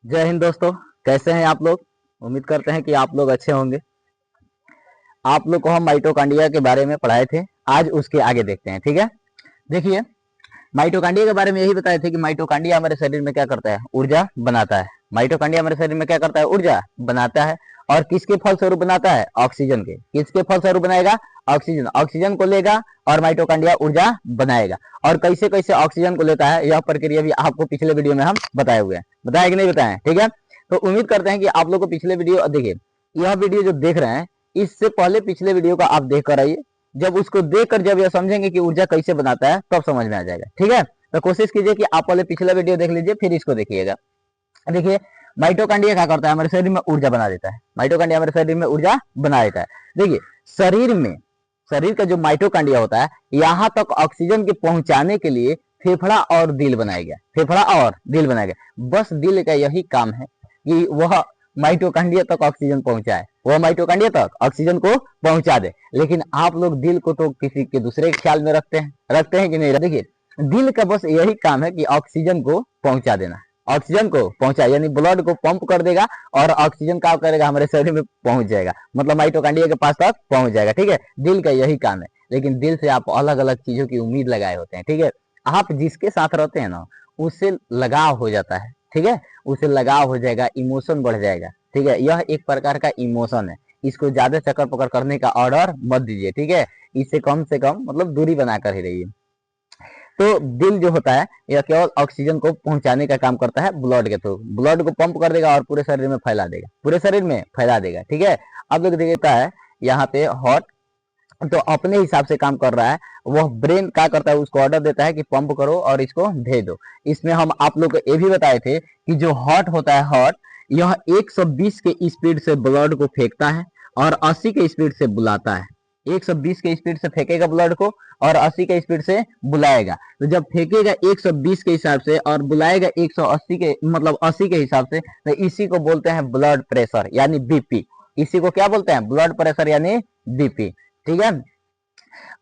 जय हिंद दोस्तों। कैसे हैं आप लोग। उम्मीद करते हैं कि आप लोग अच्छे होंगे। आप लोग को हम माइटोकांड्रिया के बारे में पढ़ाए थे, आज उसके आगे देखते हैं। ठीक है, देखिए माइटोकांड्रिया के बारे में यही बताए थे कि माइटोकांड्रिया हमारे शरीर में क्या करता है, ऊर्जा बनाता है। माइटोकांड्रिया हमारे शरीर में क्या करता है, ऊर्जा बनाता है। और किसके फलस्वरूप बनाता है, ऑक्सीजन के। किसके फलस्वरूप बनाएगा, ऑक्सीजन। ऑक्सीजन को लेगा और माइटोकांड्रिया ऊर्जा बनाएगा। और कैसे कैसे ऑक्सीजन को लेता है, यह प्रक्रिया भी आपको पिछले वीडियो में हम बताए हुए हैं। बताया कि नहीं बताए, ठीक है। तो उम्मीद करते हैं कि आप लोग को पिछले वीडियो, देखिए यह वीडियो जो देख रहे हैं इससे पहले पिछले वीडियो का आप देख कर आइए। जब उसको देखकर जब यह समझेंगे कि ऊर्जा कैसे बनाता है तब समझ में आ जाएगा। ठीक है, तो कोशिश कीजिए कि आप पहले पिछला वीडियो देख लीजिए फिर इसको देखिएगा। देखिए माइटोकांड्रिया क्या करता है, हमारे शरीर में ऊर्जा बना देता है। माइटोकांड्रिया हमारे शरीर में ऊर्जा बना देता है। देखिए शरीर का जो माइटोकांड्रिया होता है, यहाँ तक ऑक्सीजन के पहुंचाने के लिए फेफड़ा और दिल बनाया गया। फेफड़ा और दिल बनाया गया। बस दिल का यही काम है कि वह माइटोकांड्रिया तक ऑक्सीजन पहुंचाए, वह माइटोकांड्रिया तक ऑक्सीजन को पहुंचा दे। लेकिन आप लोग दिल को तो किसी के दूसरे ख्याल में रखते हैं कि नहीं। देखिए दिल का बस यही काम है कि ऑक्सीजन को पहुंचा देना। ऑक्सीजन को पहुंचा यानी ब्लड को पंप कर देगा और ऑक्सीजन क्या करेगा, हमारे शरीर में पहुंच जाएगा, मतलब माइटोकांड्रिया के पास तक पहुंच जाएगा। ठीक है, दिल का यही काम है। लेकिन दिल से आप अलग अलग चीजों की उम्मीद लगाए होते हैं। ठीक है, आप जिसके साथ रहते हैं ना उससे लगाव हो जाता है। ठीक है, उससे लगाव हो जाएगा, इमोशन बढ़ जाएगा। ठीक है, यह एक प्रकार का इमोशन है। इसको ज्यादा चक्कर पकड़ करने का ऑर्डर मत दीजिए। ठीक है, इससे कम से कम मतलब दूरी बनाकर ही रहिए। तो दिल जो होता है यह केवल ऑक्सीजन को पहुंचाने का काम करता है ब्लड के थ्रू। ब्लड को पंप कर देगा और पूरे शरीर में फैला देगा, पूरे शरीर में फैला देगा। ठीक है, अब लोग देखता है यहाँ पे हार्ट तो अपने हिसाब से काम कर रहा है। वह ब्रेन क्या करता है, उसको ऑर्डर देता है कि पंप करो और इसको भेज दो। इसमें हम आप लोग को ये भी बताए थे कि जो हार्ट होता है, हार्ट यह 120 के स्पीड से ब्लड को फेंकता है और 80 के स्पीड से बुलाता है। 120 के स्पीड से फेंकेगा ब्लड को और 80 के स्पीड से बुलाएगा। तो जब फेंकेगा 120 के हिसाब से और बुलाएगा 180 के मतलब 80 के हिसाब से, तो इसी को बोलते हैं ब्लड प्रेशर यानी बीपी। इसी को क्या बोलते हैं, ब्लड प्रेशर यानी बीपी। ठीक है,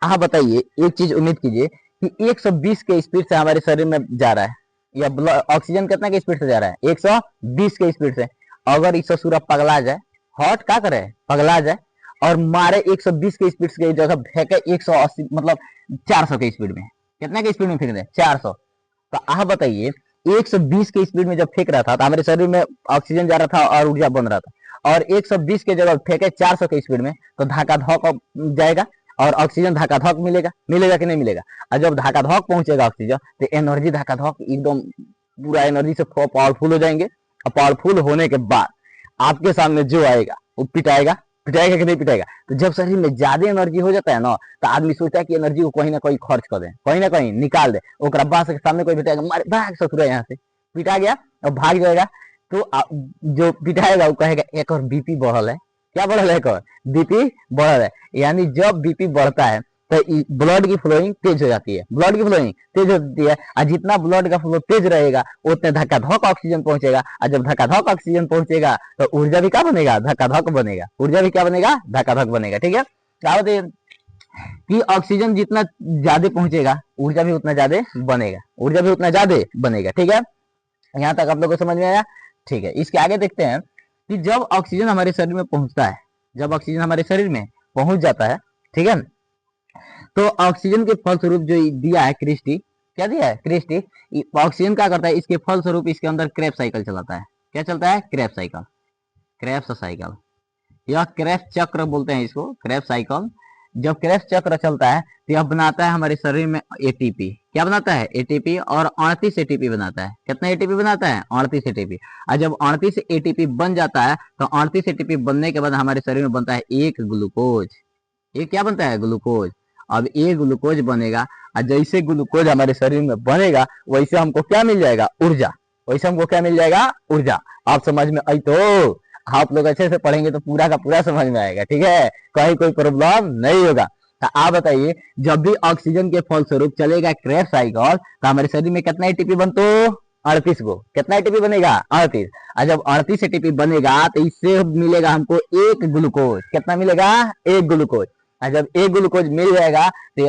आप बताइए एक चीज उम्मीद कीजिए कि 120 के स्पीड से हमारे शरीर में जा रहा है, या ऑक्सीजन कितना के स्पीड से जा रहा है, 120 के स्पीड से। अगर इससे सूरज पगला जाए, हार्ट क्या करे, पगला जाए और मारे 120 के स्पीड की जगह फेंके 180 मतलब 400 के स्पीड में। कितना के स्पीड में फेंक दे, 400। तो आप बताइए 120 के स्पीड में जब फेंक रहा था तो हमारे शरीर में ऑक्सीजन जा रहा था और ऊर्जा बन रहा था, और 120 के जगह फेंके 400 के स्पीड में, तो धक्का धक जाएगा और ऑक्सीजन धक्का धक मिलेगा। मिलेगा कि नहीं मिलेगा। और जब धक्का धक पहुंचेगा ऑक्सीजन तो एनर्जी धक्का धक एकदम पूरा एनर्जी से पावरफुल हो जाएंगे। और पावरफुल होने के बाद आपके सामने जो आएगा वो पिटाएगा। पिटाएगा कि नहीं पिटाएगा। तो जब शरीर में ज्यादा एनर्जी हो जाता है ना तो आदमी सोचता है कि एनर्जी को कहीं ना कहीं खर्च कर दे, कहीं ना कहीं निकाल दे। ओकरा बाद के सामने कोई पिटाएगा, मारे भाग ससुरा यहाँ से, पिटा गया और भाग जाएगा। तो जो पिटाएगा वो कहेगा एक और बीपी बढ़ल है। क्या बढ़ल है, एक और बीपी बढ़ल है। यानी जब बीपी बढ़ता है तो ब्लड की फ्लोइंग तेज हो जाती है। ब्लड की फ्लोइंग तेज होती है और जितना ब्लड का फ्लो तेज रहेगा उतने धक्का धक ऑक्सीजन पहुंचेगा। और जब धक्का धक ऑक्सीजन पहुंचेगा तो ऊर्जा भी क्या बनेगा, धक्का धक बनेगा। ऊर्जा भी क्या बनेगा, धक्का धक बनेगा। ठीक है, क्या बताइए कि ऑक्सीजन जितना ज्यादा पहुंचेगा ऊर्जा भी उतना ज्यादा बनेगा, ऊर्जा भी उतना ज्यादा बनेगा। ठीक है, यहाँ तक आप लोगों को समझ में आया। ठीक है, इसके आगे देखते हैं कि जब ऑक्सीजन हमारे शरीर में पहुंचता है, जब ऑक्सीजन हमारे शरीर में पहुंच जाता है, ठीक है, तो ऑक्सीजन के फलस्वरूप जो दिया है क्रिस्टी, क्या दिया है क्रिस्टी, ऑक्सीजन क्या करता है, इसके फलस्वरूप इसके अंदर क्रेब्स साइकिल चलाता है। क्या चलता है, क्रेब्स साइकिल, क्रेब्स साइकिल या क्रेब्स चक्र बोलते हैं इसको, क्रेब्स साइकिल। जब क्रेब्स चक्र चलता है तो यह बनाता है हमारे शरीर में एटीपी। क्या बनाता है, एटीपी, और 38 एटीपी बनाता है। कितना एटीपी बनाता है, 38 एटीपी। और जब 38 एटीपी बन जाता है तो 38 एटीपी बनने के बाद हमारे शरीर में बनता है एक ग्लूकोज। ये क्या बनता है, ग्लूकोज। अब ये ग्लूकोज बनेगा और जैसे ग्लूकोज हमारे शरीर में बनेगा वैसे हमको क्या मिल जाएगा, ऊर्जा। वैसे हमको क्या मिल जाएगा, ऊर्जा। आप समझ में आई तो आप लोग अच्छे से पढ़ेंगे तो पूरा का पूरा समझ में आएगा। ठीक है, कहीं कोई प्रॉब्लम नहीं होगा। तो आप बताइए जब भी ऑक्सीजन के फलस्वरूप चलेगा क्रेब्स साइकिल तो हमारे शरीर में कितना एटीपी बनतो, 38 गो। कितना एटीपी बनेगा, 38। और जब 38 एटीपी बनेगा तो इससे मिलेगा हमको एक ग्लूकोज। कितना मिलेगा, एक ग्लूकोज। और जब एक ग्लूकोज मिल जाएगा तो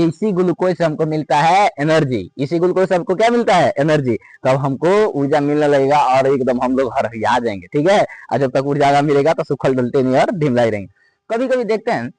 इसी ग्लूकोज से हमको मिलता है एनर्जी, इसी ग्लूकोज से हमको क्या मिलता है, एनर्जी। तब हमको ऊर्जा मिलने लगेगा और एकदम हम लोग हरिया जाएंगे, ठीक है। और जब तक ऊर्जा मिलेगा तो सुखल डलते नहीं और ढिमलाई रहेंगे। कभी कभी देखते हैं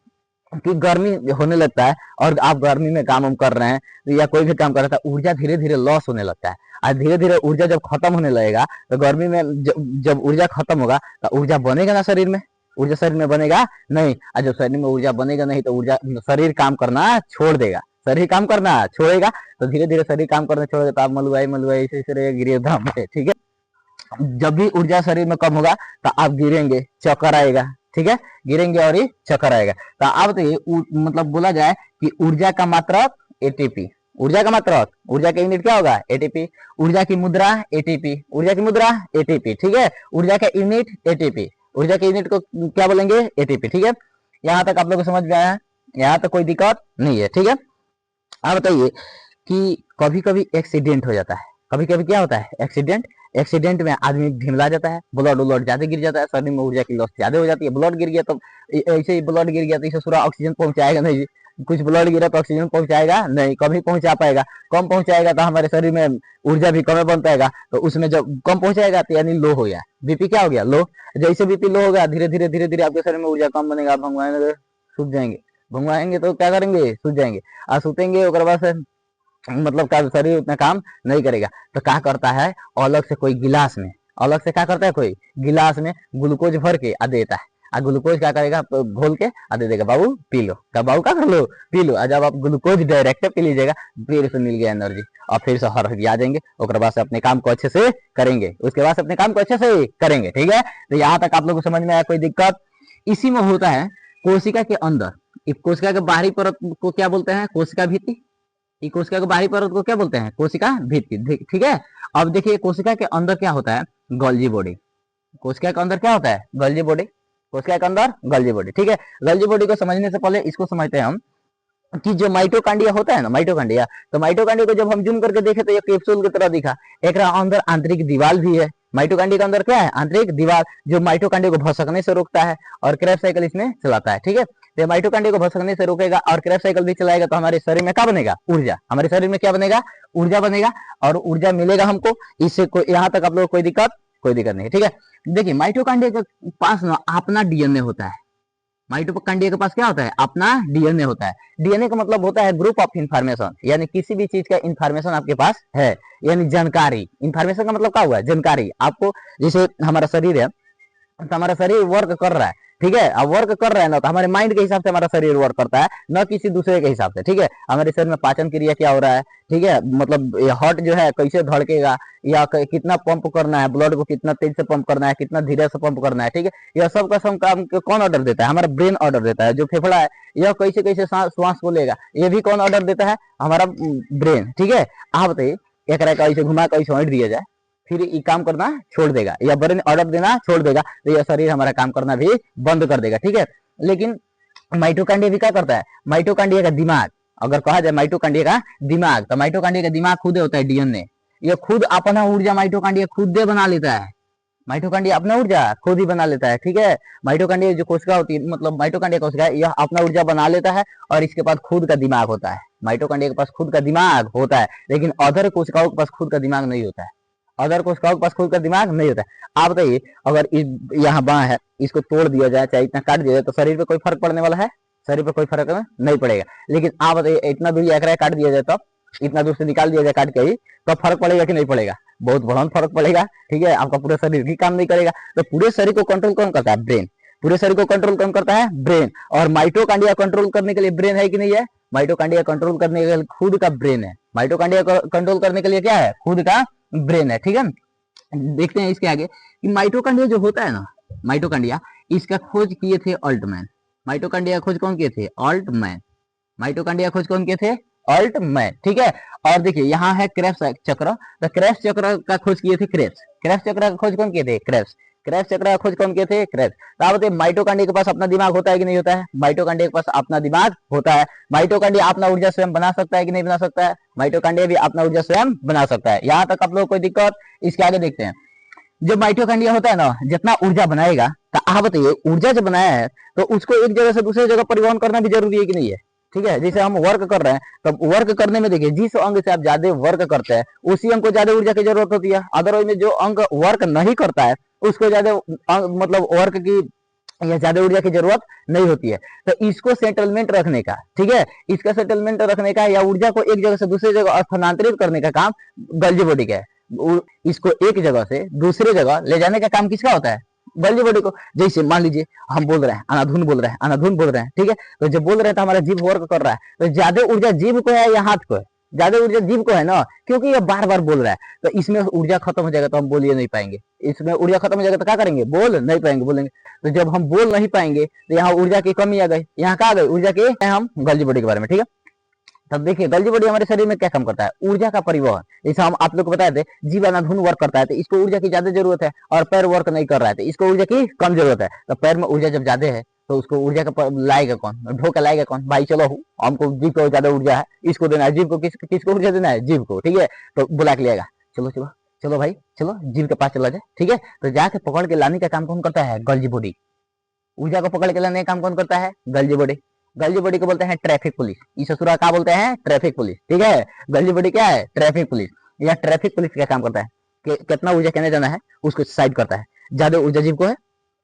कि गर्मी होने लगता है और आप गर्मी में काम हम कर रहे हैं या कोई भी काम कर रहा था, ऊर्जा धीरे धीरे लॉस होने लगता है। और धीरे धीरे ऊर्जा जब खत्म होने लगेगा तो गर्मी में जब ऊर्जा खत्म होगा तो ऊर्जा बनेगा ना शरीर में, ऊर्जा शरीर में बनेगा नहीं। और जब शरीर में ऊर्जा बनेगा नहीं तो ऊर्जा शरीर काम करना छोड़ देगा, शरीर काम करना छोड़ेगा तो धीरे धीरे शरीर काम करना छोड़ेगा तो आप मलुआई मलुआई ऐसे गिरेगा, ठीक है। जब भी ऊर्जा शरीर में कम होगा तो आप गिरेंगे, चक्कर आएगा, ठीक है, गिरेंगे और ये चक्कर आएगा। तो अब तो मतलब बोला जाए कि ऊर्जा का मात्रक एटीपी, ऊर्जा का मात्रक, ऊर्जा का यूनिट क्या होगा, एटीपी। ऊर्जा की मुद्रा एटीपी, ऊर्जा की मुद्रा एटीपी, ठीक है। ऊर्जा का यूनिट एटीपी, ऊर्जा के यूनिट को क्या बोलेंगे, एटीपी, ठीक है। यहाँ तक आप लोगों को समझ में आया, यहाँ तक कोई दिक्कत नहीं है, ठीक है। आप बताइए कि कभी कभी एक्सीडेंट हो जाता है, कभी कभी क्या होता है, एक्सीडेंट। एक्सीडेंट में आदमी ढिमला जाता है, ब्लड उलड ज्यादा गिर जाता है, शरीर में ऊर्जा की लॉस ज्यादा हो जाती है। ब्लड गिर गया तो ऐसे ही ब्लड गिर गया तो इसे पूरा ऑक्सीजन पहुंचाएगा नहीं, कुछ ब्लड गिरा तो ऑक्सीजन पहुंचाएगा नहीं, कभी पहुंचा पाएगा, कम पहुंचाएगा तो हमारे शरीर में ऊर्जा भी कम बन पाएगा। तो उसमें जब कम पहुंचाएगा तो यानी लो हो गया, बीपी क्या हो गया, लो। जैसे बीपी लो हो गया धीरे धीरे धीरे धीरे आपके शरीर में ऊर्जा कम बनेगा, भंगवाएंगे सूझ जाएंगे, भंगवाएंगे तो क्या करेंगे, सूझ जाएंगे और सूतेंगे, और बाद से मतलब का शरीर उतना काम नहीं करेगा। तो क्या करता है, अलग से कोई गिलास में, अलग से क्या करता है, कोई गिलास में ग्लूकोज भर के आ देता है। और ग्लूकोज क्या करेगा, घोल के आ दे देगा, बाबू पी लो, क्या बाबू क्या कर लो, पी लो। और जब आप ग्लूकोज डायरेक्ट पी लीजिएगा फिर से मिल गया एनर्जी और फिर से आ जाएंगे, और बाद से अपने काम को अच्छे से करेंगे, उसके बाद से अपने काम को अच्छे से करेंगे, ठीक है। तो यहाँ तक आप लोग को समझ में आया, कोई दिक्कत। इसी में होता है कोशिका के अंदर, कोशिका के बाहरी परत को क्या बोलते हैं, कोशिका भित्ति। कोशिका के बाहरी परत को क्या बोलते हैं, कोशिका भित्ति, ठीक है। अब देखिए कोशिका के अंदर क्या होता है, गोल्जी बॉडी। कोशिका के अंदर क्या होता है, गोल्जी बॉडी, कोशिका के अंदर गोल्जी बॉडी, ठीक है। गोल्जी बॉडी को समझने से पहले इसको समझते हैं हम कि जो माइटोकांड्रिया होता है ना, माइटोकांड्रिया, तो माइटोकांड्रिया को जब हम जूम करके देखे तो ये कैप्सूल की तरह दिखा, एक अंदर आंतरिक दीवार भी है। माइटोकांड्रिया के अंदर क्या है, आंतरिक दीवार, जो माइटोकांड्रिया को भसकने से रोकता है और क्रेब्स साइकिल इसमें चलाता है, ठीक है। तो माइटोकांड्रिया को भसकने से रोकेगा और क्रेब्स साइकिल भी चलाएगा तो हमारे शरीर में क्या बनेगा, ऊर्जा। हमारे शरीर में क्या बनेगा, ऊर्जा बनेगा, और ऊर्जा मिलेगा हमको। इससे यहाँ तक आप लोग कोई दिक्कत नहीं, ठीक है। देखिए माइटोकांड्रिया के पास ना अपना डीएनए होता है, माइटोकांड्रिया के पास क्या होता है, अपना डीएनए होता है। डीएनए का मतलब होता है ग्रुप ऑफ इंफॉर्मेशन, यानी किसी भी चीज का इंफॉर्मेशन आपके पास है, यानी जानकारी। इंफॉर्मेशन का मतलब क्या हुआ, जानकारी। आपको जैसे हमारा शरीर है तो हमारा शरीर वर्क कर रहा है, ठीक है। अब वर्क कर रहा है ना तो हमारे माइंड के हिसाब से हमारा शरीर वर्क करता है, न किसी दूसरे के हिसाब से, ठीक है। हमारे शरीर में पाचन क्रिया क्या हो रहा है, ठीक है, मतलब हार्ट जो है कैसे धड़केगा, या कितना पंप करना है, ब्लड को कितना तेज से पंप करना है, कितना धीरे से पंप करना है, ठीक है। यह सब का सब काम कौन ऑर्डर देता है, हमारा ब्रेन ऑर्डर देता है। जो फेफड़ा है यह कैसे कैसे श्वास को लेगा, ये भी कौन ऑर्डर देता है, हमारा ब्रेन, ठीक है। आप बताइए एक कैसे घुमा कैसे हट दिया जाए, फिर ये काम करना छोड़ देगा, या ब्रेन ऑर्डर देना छोड़ देगा, तो यह शरीर हमारा काम करना भी बंद कर देगा, ठीक है। लेकिन माइटोकांड्रिया भी क्या करता है, माइटोकांड्रिया का दिमाग, अगर कहा जाए माइटोकांड्रिया का दिमाग, तो माइटोकांड्रिया का दिमाग खुद होता है डीएनए। ये खुद अपना ऊर्जा माइटोकांड्रिया खुद दे बना लेता है, माइटोकांड्रिया अपना ऊर्जा खुद ही बना लेता है, ठीक है। माइटोकांड्रिया जो कोशिका होती है, मतलब माइटोकांड्रिया कोशिका, यह अपना ऊर्जा बना लेता है और इसके पास खुद का दिमाग होता है। माइटोकांड्रिया के पास खुद का दिमाग होता है, लेकिन अदर कोशिकाओं के पास खुद का दिमाग नहीं होता है, अदर कोशिकाओं के पास खुद का दिमाग नहीं होता है। आप बताइए अगर यहाँ बाँ है, इसको तोड़ दिया जाए, चाहे इतना काट दिया जाए, तो शरीर पे कोई फर्क पड़ने वाला है, शरीर पे कोई फर्क नहीं पड़ेगा। लेकिन आप बताइए इतना दूर एकरा काट दिया जाए, तो इतना दूर से निकाल दिया जाए काट के ही, तो फर्क पड़ेगा कि नहीं पड़ेगा, बहुत बड़ा फर्क पड़ेगा, ठीक है। आपका पूरा शरीर भी काम नहीं करेगा। तो पूरे शरीर को कंट्रोल कौन करता है, ब्रेन। पूरे शरीर को कंट्रोल कौन करता है, ब्रेन। और माइटोकांड्रिया कंट्रोल करने के लिए ब्रेन है कि नहीं है, माइटोकांड्रिया कंट्रोल करने के लिए खुद का ब्रेन है। माइटोकांड्रिया कंट्रोल करने के लिए क्या है, खुद का ब्रेन है, ठीक है। देखते हैं इसके आगे कि माइटोकांड्रिया जो होता है ना, माइटोकांड्रिया, इसका खोज किए थे ऑल्टमैन। माइटोकांड्रिया खोज कौन किए थे, ऑल्टमैन। माइटोकांड्रिया खोज कौन किए थे, ऑल्टमैन, ठीक है। और देखिए यहाँ है क्रेब्स चक्र, तो क्रेब्स चक्र का खोज किए थे क्रेब्स। क्रेब्स चक्र का खोज कौन किए थे, क्रेब्स। क्रेब्स चक्र का खोज कौन किए थे, क्रेब्स। तो आप बताइए माइटोकांड्रिया के पास अपना दिमाग होता है कि नहीं होता है, माइटोकांड्रिया के पास अपना दिमाग होता है। माइटोकांड्रिया अपना ऊर्जा स्वयं बना सकता है कि नहीं बना सकता है, माइटोकांड्रिया भी अपना ऊर्जा स्वयं बना सकता है। यहाँ तक आप लोग कोई दिक्कत, इसके आगे देखते हैं। जब माइटोकॉन्ड्रिया होता है ना, जितना ऊर्जा बनाएगा, तो आप बताइए ऊर्जा जब बनाया है तो उसको एक जगह से दूसरी जगह परिवहन करना भी जरूरी है कि नहीं है? ठीक है, जैसे हम वर्क कर रहे हैं, तो वर्क करने में देखिए जिस अंग से आप ज्यादा वर्क करते हैं उसी अंग को ज्यादा ऊर्जा की जरूरत होती है। अदरवाइज में जो अंग वर्क नहीं करता है उसको ज्यादा मतलब वर्क की या ज्यादा ऊर्जा की जरूरत नहीं होती है। तो इसको सेटलमेंट रखने का, ठीक है, इसका सेटलमेंट रखने का या ऊर्जा को एक जगह से दूसरी जगह स्थानांतरित करने का काम गल्जी बॉडी का है। इसको एक जगह से दूसरे जगह ले जाने का काम किसका होता है? गल्जी बॉडी को। जैसे मान लीजिए हम बोल रहे हैं अनाधुन बोल रहे हैं, अनाधुन बोल रहे हैं, ठीक है, तो जब बोल रहे हैं तो हमारा जीभ वर्क कर रहा है, तो ज्यादा ऊर्जा जीभ को है या हाथ को है? ज्यादा ऊर्जा जीभ को है ना, क्योंकि ये बार बार बोल रहा है। तो इसमें ऊर्जा खत्म हो जाएगा तो हम बोल नहीं पाएंगे, इसमें ऊर्जा खत्म हो जाएगा तो क्या करेंगे? बोल नहीं पाएंगे, बोलेंगे। तो जब हम बोल नहीं पाएंगे तो यहाँ ऊर्जा की कमी आ गई, यहाँ क्या आ गई? ऊर्जा की। हम गल्जी बॉडी के बारे में, ठीक है, तब देखिए गल्जी बॉडी हमारे शरीर में क्या काम करता है? ऊर्जा का परिवहन। जैसे हम आप लोग को बताए थे जीव अनाधुन वर्क करता है तो इसको ऊर्जा की ज्यादा जरूरत है, और पैर वर्क नहीं कर रहा है तो इसको ऊर्जा की कम जरूरत है। तो पैर में ऊर्जा जब ज्यादा है तो उसको ऊर्जा का लाएगा कौन? ढो के लाएगा कौन? भाई चलो हमको जीव को ज्यादा ऊर्जा है, इसको देना है। जीव को किसको ऊर्जा देना है? जीव को, ठीक है। तो बुला के लिएगा, चलो चलो चलो भाई चलो जीव के पास चला जाए, ठीक है। तो जाके पकड़ के लाने का काम कौन करता है? गल्जी बॉडी। ऊर्जा को पकड़ के लाने का काम कौन करता है? गल्जी बॉडी। गल्जी बॉडी को बोलते हैं ट्रैफिक पुलिस। इस ससुरा क्या बोलते हैं? ट्रैफिक पुलिस, ठीक है। गल्जी बॉडी क्या है? Traffic police. या ट्रैफिक पुलिस क्या काम करता है कि कितना ऊर्जा कहने जाना है उसको साइड करता है। ज्यादा ऊर्जा जीव को है,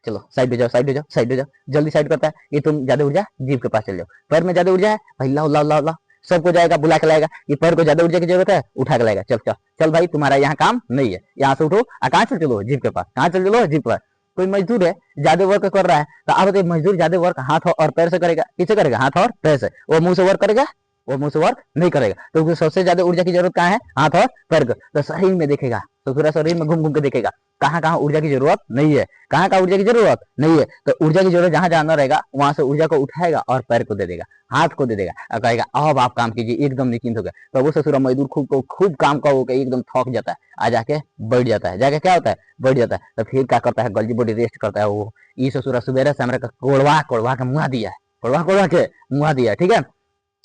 चलो साइड हो जाओ, साइड हो जाओ, साइड हो जाओ, जल्दी साइड करता है कि तुम ज्यादा ऊर्जा जीव के पास चल जाओ। पैर में ज्यादा ऊर्जा है, भाई लाओ लाओ लाओ लाओ, सबको जाएगा, बुला के लाएगा कि पैर को ज्यादा ऊर्जा की जरूरत है, उठा के लाएगा, चल चल चल भाई तुम्हारा यहाँ काम नहीं है, यहाँ से उठो, कहाँ चल चलो? जीव के पास। कहाँ चल चलो? जीव के पास। कोई मजदूर है ज्यादा वर्क कर रहा है, तो आप बताइए मजदूर ज्यादा वर्क हाथ और पैर से करेगा, किससे करेगा? हाथ और पैर से। वो मुंह से वर्क करेगा? वो मुंह से वर्क नहीं करेगा। तो सबसे ज्यादा ऊर्जा की जरूरत कहाँ है? हाथ और पैर को। तो शरीर में देखेगा, तो पूरा शरीर में घूम घूम के देखेगा कहाँ कहाँ ऊर्जा की जरूरत नहीं है, कहाँ कहाँ ऊर्जा की जरूरत नहीं है। तो ऊर्जा की जरूरत जहां जहां न रहेगा वहां से ऊर्जा को उठाएगा और पैर को दे देगा, हाथ को दे देगा, और कहेगा अब आप काम कीजिए, एकदम निश्चिंत हो गया। तो वो ससुरा मजदूर खूब काम का होकर एकदम थक जाता है, आ जाके बैठ जाता है। जाके क्या होता है? बैठ जाता है। तो फिर क्या करता है? गल्जी बॉडी रेस्ट करता है। वो ये ससुरा सुबेरे से हमारे कोड़वा कोड़वा के मुआ दिया है, कोड़वा कोड़वा के मुआ दिया, ठीक है।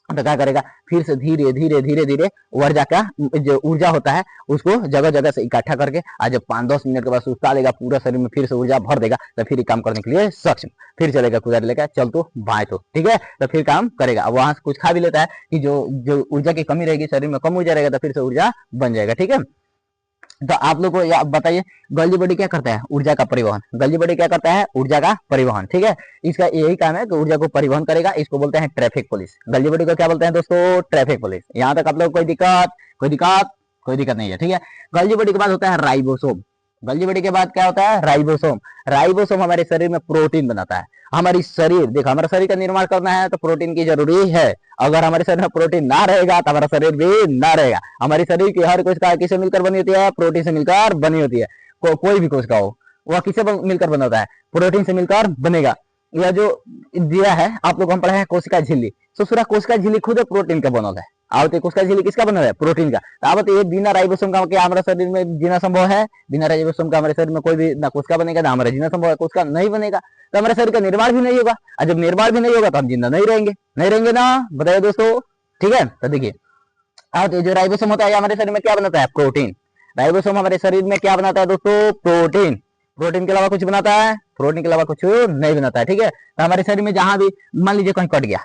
तो क्या करेगा? फिर से धीरे धीरे धीरे धीरे ऊर्जा का जो ऊर्जा होता है उसको जगह जगह से इकट्ठा करके आज जब 5-10 मिनट के बाद सुस्ता लेगा, पूरा शरीर में फिर से ऊर्जा भर देगा, तो फिर काम करने के लिए सक्षम। फिर चलेगा, कुदार लेकर चल तो बाएं तो, ठीक है। तो फिर काम करेगा। वहां से कुछ खा भी लेता है कि जो ऊर्जा की कमी रहेगी, शरीर में कम ऊर्जा रहेगा, तो फिर से ऊर्जा बन जाएगा, ठीक है। तो आप लोग को बताइए गल्जी बॉडी क्या करता है? ऊर्जा का परिवहन। गल्जी बॉडी क्या करता है? ऊर्जा का परिवहन, ठीक है। इसका यही काम है कि ऊर्जा को परिवहन करेगा। इसको बोलते हैं ट्रैफिक पुलिस। गल्जी बॉडी को क्या बोलते हैं दोस्तों? Traffic police. यहाँ तक आप लोग कोई दिक्कत? कोई दिक्कत? कोई दिक्कत नहीं है, ठीक है। गल्जी बॉडी के बाद होता है राइबोसोम। गल्जी बॉडी के बाद क्या होता है? राइबोसोम। राइबोसोम हमारे शरीर में प्रोटीन बनाता है। हमारी शरीर देखो, हमारा शरीर का निर्माण करना है तो प्रोटीन की जरूरी है। अगर हमारे शरीर में प्रोटीन ना रहेगा तो हमारा शरीर भी ना रहेगा। हमारी शरीर की हर कोशिका किससे मिलकर बनी होती है? प्रोटीन से मिलकर बनी होती है। कोई भी कोशिका हो वह किससे मिलकर बना होता है? प्रोटीन से मिलकर बनेगा। यह जो दिया है आप लोग हम पढ़े हैं कोशिका झिल्ली, ससुरा कोशिका झिल्ली खुद प्रोटीन का बना है। आवते कोशिका झिल्ली किसका बना है? प्रोटीन का। आवत ये बिना राइबोसोम का क्या हमारे शरीर में जीना संभव है? बिना राइबोसोम का हमारे शरीर में कोई भी ना कोशिका बनेगा ना हमारा जीना संभव है, कोशिका नहीं बनेगा तो हमारे शरीर का निर्माण भी नहीं होगा, और जब निर्माण भी नहीं होगा तो हम जिंदा नहीं रहेंगे, नहीं रहेंगे ना, बताइए दोस्तों, ठीक है। तो देखिए तो जो राइबोसोम होता है हमारे शरीर में क्या बनाता है? प्रोटीन। राइबोसोम हमारे शरीर में क्या बनाता है दोस्तों? प्रोटीन। प्रोटीन के अलावा कुछ बनाता है? प्रोटीन के अलावा कुछ नहीं बनाता है, ठीक है। तो हमारे शरीर में जहां भी मान लीजिए कहीं कट गया,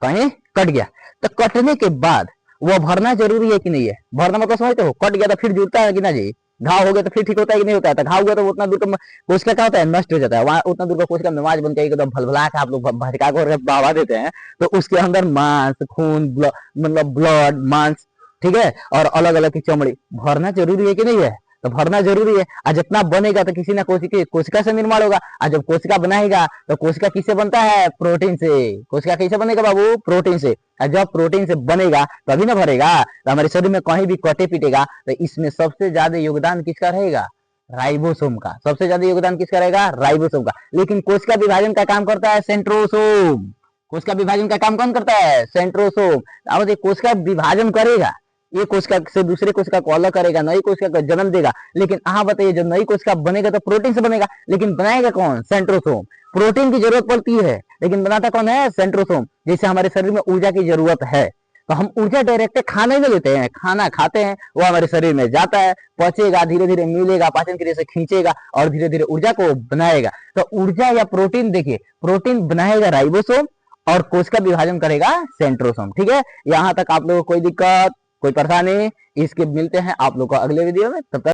कहीं कट गया, तो कटने के बाद वो भरना जरूरी है कि नहीं है? भरना मतलब समझते हो? कट गया तो फिर जुड़ता है कि ना जी? घाव हो गया तो फिर ठीक होता है कि नहीं होता है? तो घाव हुआ तो उतना दूर का कोशिका क्या होता है? नष्ट हो जाता है। वहां उतना दूर का कोशिका मिवाज बन के एकदम भलभला के आप लोग भटका को बहा देते हैं, तो उसके अंदर मांस, खून, मतलब ब्लड, मांस, ठीक है, और अलग अलग की चमड़ी भरना जरूरी है कि नहीं है? तो भरना जरूरी है। और जितना बनेगा तो किसी ना कोशिका से निर्माण होगा, और जब कोशिका बनाएगा तो कोशिका किससे बनता है? प्रोटीन से। कोशिका कैसे बनेगा बाबू? प्रोटीन से। और जब प्रोटीन से बनेगा तभी ना भरेगा। तो हमारे शरीर में कहीं भी कटे पीटेगा तो इसमें सबसे ज्यादा योगदान किसका रहेगा? राइबोसोम का। सबसे ज्यादा योगदान किसका रहेगा? राइबोसोम का। लेकिन कोशिका विभाजन का काम करता है सेंट्रोसोम। कोशिका विभाजन का काम कौन करता है? सेंट्रोसोम। अब कोशिका विभाजन करेगा, ये कोशिका से दूसरे कोशिका को अलग करेगा, नई कोशिका को जन्म देगा। लेकिन बताइए जब नई कोशिका बनेगा तो प्रोटीन से बनेगा, लेकिन बनाएगा कौन? सेंट्रोसोम। प्रोटीन की जरूरत पड़ती है लेकिन बनाता कौन है? सेंट्रोसोम। जैसे हमारे शरीर में ऊर्जा की जरूरत है तो हम ऊर्जा डायरेक्ट खाने में लेते हैं, खाना खाते हैं, वो हमारे शरीर में जाता है, पचेगा, धीरे धीरे मिलेगा, पाचन क्रिया से खींचेगा और धीरे धीरे ऊर्जा को बनाएगा। तो ऊर्जा या प्रोटीन, देखिए प्रोटीन बनाएगा राइबोसोम और कोशिका विभाजन करेगा सेंट्रोसोम। ठीक है, यहाँ तक आप लोगों को कोई दिक्कत, कोई परेशानी? इसके मिलते हैं आप लोग को अगले वीडियो में, तब तक